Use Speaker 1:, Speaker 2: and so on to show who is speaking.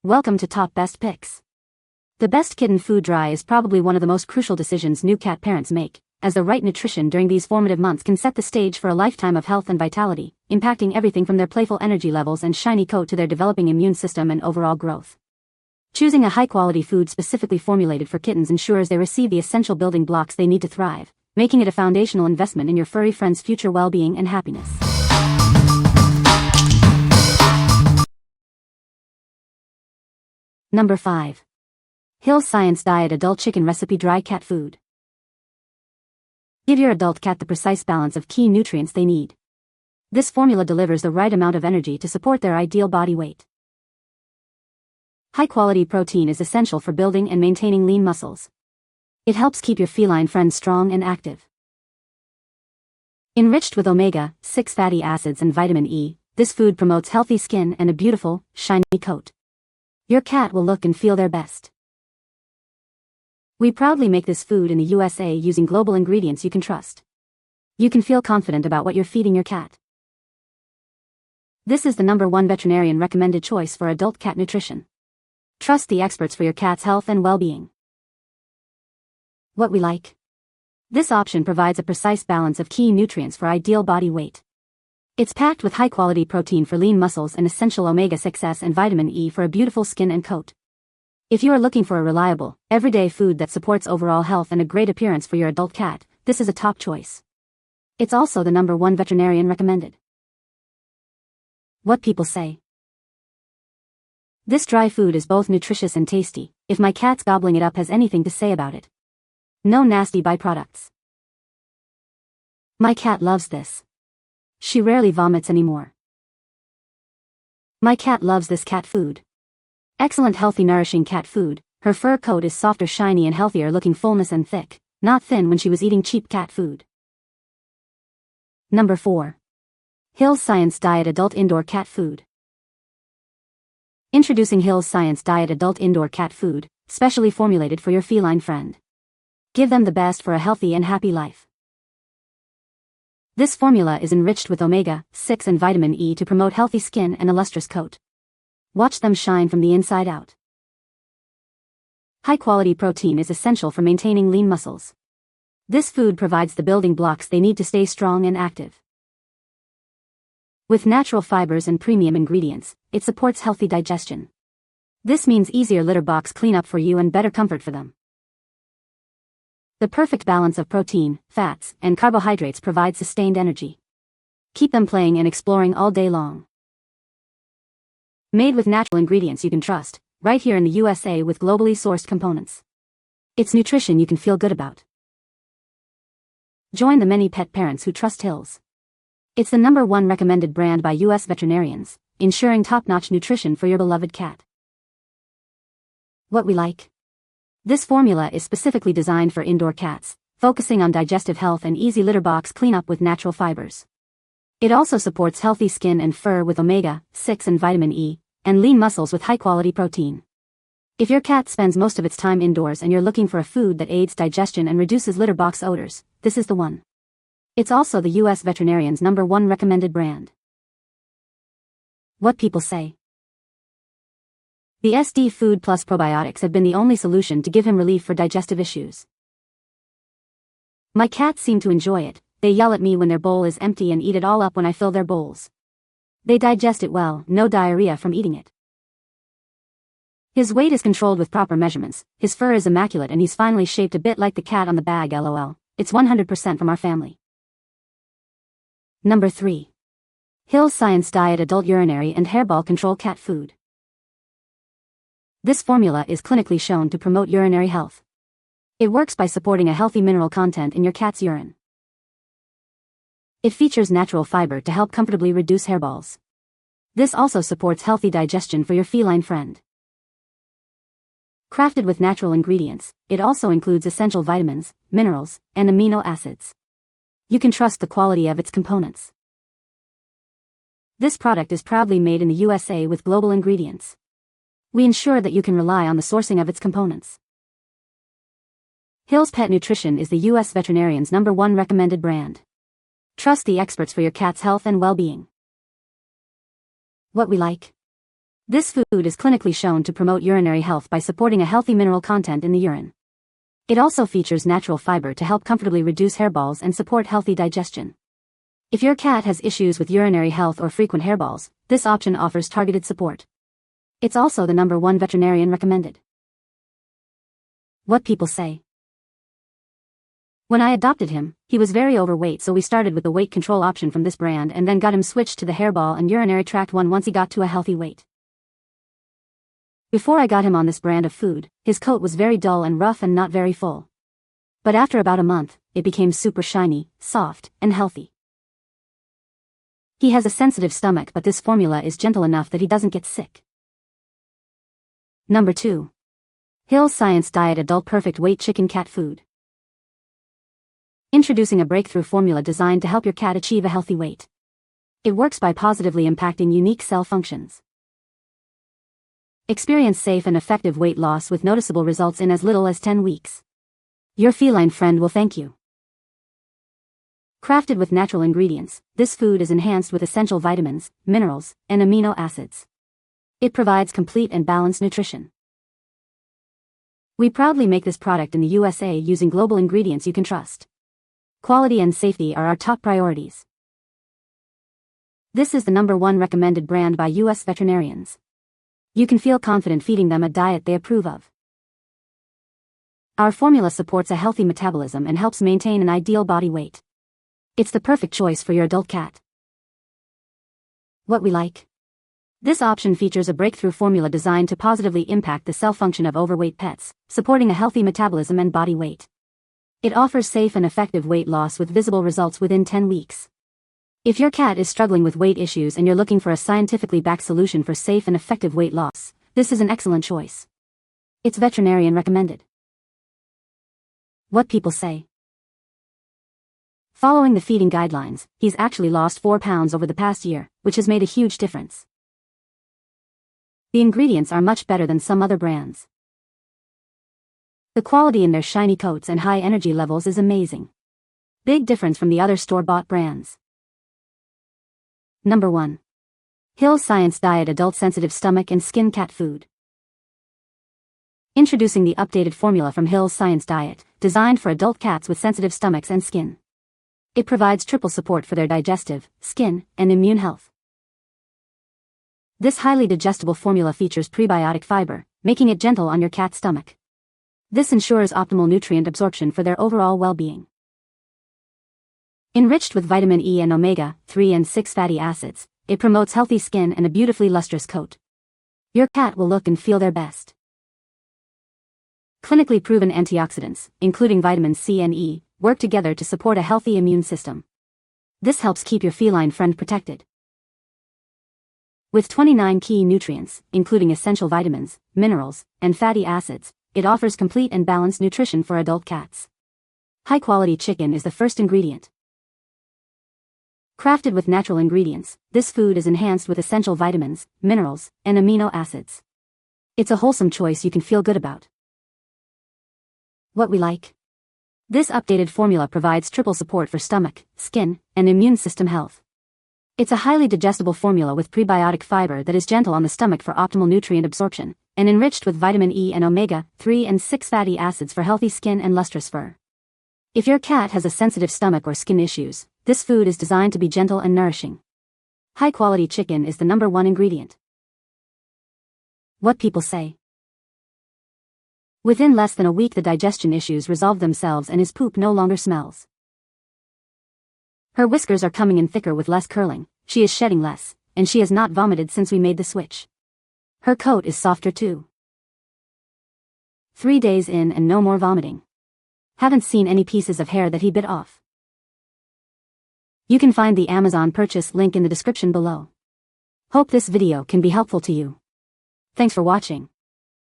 Speaker 1: Welcome to Top Best Picks. The best Kitten Food Dry is probably one of the most crucial decisions new cat parents make, as the right nutrition during these formative months can set the stage for a lifetime of health and vitality, impacting everything from their playful energy levels and shiny coat to their developing immune system and overall growth. Choosing a high-quality food specifically formulated for kittens ensures they receive the essential building blocks they need to thrive, making it a foundational investment in your furry friend's future well-being and happiness. Number 5. Hill's Science Diet Adult Chicken Recipe Dry Cat Food. Give your adult cat the precise balance of key nutrients they need. This formula delivers the right amount of energy to support their ideal body weight. High-quality protein is essential for building and maintaining lean muscles. It helps keep your feline friends strong and active. Enriched with omega-6 fatty acids and vitamin E, this food promotes healthy skin and a beautiful, shiny coat. Your cat will look and feel their best. We proudly make this food in the USA using global ingredients you can trust. You can feel confident about what you're feeding your cat. This is the #1 veterinarian recommended choice for adult cat nutrition. Trust the experts for your cat's health and well-being. What we like. This option provides a precise balance of key nutrients for ideal body weight. It's packed with high-quality protein for lean muscles and essential omega-6s and vitamin E for a beautiful skin and coat. If you are looking for a reliable, everyday food that supports overall health and a great appearance for your adult cat, this is a top choice. It's also the #1 veterinarian recommended. What people say. This dry food is both nutritious and tasty, if my cat's gobbling it up has anything to say about it. No nasty byproducts. My cat loves this. She rarely vomits anymore. My cat loves this cat food. Excellent healthy nourishing cat food. Her fur coat is softer, shiny and healthier looking, fullness and thick, not thin when she was eating cheap cat food. Number 4. Hill's Science Diet Adult Indoor Cat Food. Introducing Hill's Science Diet Adult Indoor Cat Food, specially formulated for your feline friend. Give them the best for a healthy and happy life. This formula is enriched with omega-6 and vitamin E to promote healthy skin and a lustrous coat. Watch them shine from the inside out. High-quality protein is essential for maintaining lean muscles. This food provides the building blocks they need to stay strong and active. With natural fibers and premium ingredients, it supports healthy digestion. This means easier litter box cleanup for you and better comfort for them. The perfect balance of protein, fats, and carbohydrates provides sustained energy. Keep them playing and exploring all day long. Made with natural ingredients you can trust, right here in the USA with globally sourced components. It's nutrition you can feel good about. Join the many pet parents who trust Hill's. It's the #1 recommended brand by US veterinarians, ensuring top-notch nutrition for your beloved cat. What we like. This formula is specifically designed for indoor cats, focusing on digestive health and easy litter box cleanup with natural fibers. It also supports healthy skin and fur with omega-6 and vitamin E, and lean muscles with high-quality protein. If your cat spends most of its time indoors and you're looking for a food that aids digestion and reduces litter box odors, this is the one. It's also the US veterinarian's #1 recommended brand. What people say. The SD Food Plus probiotics have been the only solution to give him relief for digestive issues. My cats seem to enjoy it. They yell at me when their bowl is empty and eat it all up when I fill their bowls. They digest it well, no diarrhea from eating it. His weight is controlled with proper measurements, his fur is immaculate and he's finally shaped a bit like the cat on the bag, lol. It's 100% from our family. Number 3. Hill's Science Diet Adult Urinary and Hairball Control Cat Food. This formula is clinically shown to promote urinary health. It works by supporting a healthy mineral content in your cat's urine. It features natural fiber to help comfortably reduce hairballs. This also supports healthy digestion for your feline friend. Crafted with natural ingredients, it also includes essential vitamins, minerals, and amino acids. You can trust the quality of its components. This product is proudly made in the USA with global ingredients. We ensure that you can rely on the sourcing of its components. Hill's Pet Nutrition is the US veterinarian's #1 recommended brand. Trust the experts for your cat's health and well-being. What we like. This food is clinically shown to promote urinary health by supporting a healthy mineral content in the urine. It also features natural fiber to help comfortably reduce hairballs and support healthy digestion. If your cat has issues with urinary health or frequent hairballs, this option offers targeted support. It's also the #1 veterinarian recommended. What people say. When I adopted him, he was very overweight, so we started with the weight control option from this brand and then got him switched to the Hairball and urinary tract one once he got to a healthy weight. Before I got him on this brand of food, his coat was very dull and rough and not very full. But after about a month, it became super shiny, soft, and healthy. He has a sensitive stomach, but this formula is gentle enough that he doesn't get sick. Number 2. Hill's Science Diet Adult Perfect Weight Chicken Cat Food. Introducing a breakthrough formula designed to help your cat achieve a healthy weight. It works by positively impacting unique cell functions. Experience safe and effective weight loss with noticeable results in as little as 10 weeks. Your feline friend will thank you. Crafted with natural ingredients, this food is enhanced with essential vitamins, minerals, and amino acids. It provides complete and balanced nutrition. We proudly make this product in the USA using global ingredients you can trust. Quality and safety are our top priorities. This is the #1 recommended brand by US veterinarians. You can feel confident feeding them a diet they approve of. Our formula supports a healthy metabolism and helps maintain an ideal body weight. It's the perfect choice for your adult cat. What we like. This option features a breakthrough formula designed to positively impact the cell function of overweight pets, supporting a healthy metabolism and body weight. It offers safe and effective weight loss with visible results within 10 weeks. If your cat is struggling with weight issues and you're looking for a scientifically backed solution for safe and effective weight loss, this is an excellent choice. It's veterinarian recommended. What people say. Following the feeding guidelines, he's actually lost 4 pounds over the past year, which has made a huge difference. The ingredients are much better than some other brands. The quality in their shiny coats and high energy levels is amazing. Big difference from the other store-bought brands. Number 1. Hill's Science Diet Adult Sensitive Stomach and Skin Cat Food. Introducing the updated formula from Hill's Science Diet, designed for adult cats with sensitive stomachs and skin. It provides triple support for their digestive, skin, and immune health. This highly digestible formula features prebiotic fiber, making it gentle on your cat's stomach. This ensures optimal nutrient absorption for their overall well-being. Enriched with vitamin E and omega-3 and 6 fatty acids, it promotes healthy skin and a beautifully lustrous coat. Your cat will look and feel their best. Clinically proven antioxidants, including vitamins C and E, work together to support a healthy immune system. This helps keep your feline friend protected. With 29 key nutrients, including essential vitamins, minerals, and fatty acids, it offers complete and balanced nutrition for adult cats. High-quality chicken is the first ingredient. Crafted with natural ingredients, this food is enhanced with essential vitamins, minerals, and amino acids. It's a wholesome choice you can feel good about. What we like. This updated formula provides triple support for stomach, skin, and immune system health. It's a highly digestible formula with prebiotic fiber that is gentle on the stomach for optimal nutrient absorption, and enriched with vitamin E and omega-3 and 6 fatty acids for healthy skin and lustrous fur. If your cat has a sensitive stomach or skin issues, this food is designed to be gentle and nourishing. High-quality chicken is the #1 ingredient. What people say. Within less than a week the digestion issues resolve themselves and his poop no longer smells. Her whiskers are coming in thicker with less curling, she is shedding less, and she has not vomited since we made the switch. Her coat is softer too. 3 days in and no more vomiting. Haven't seen any pieces of hair that he bit off. You can find the Amazon purchase link in the description below. Hope this video can be helpful to you. Thanks for watching.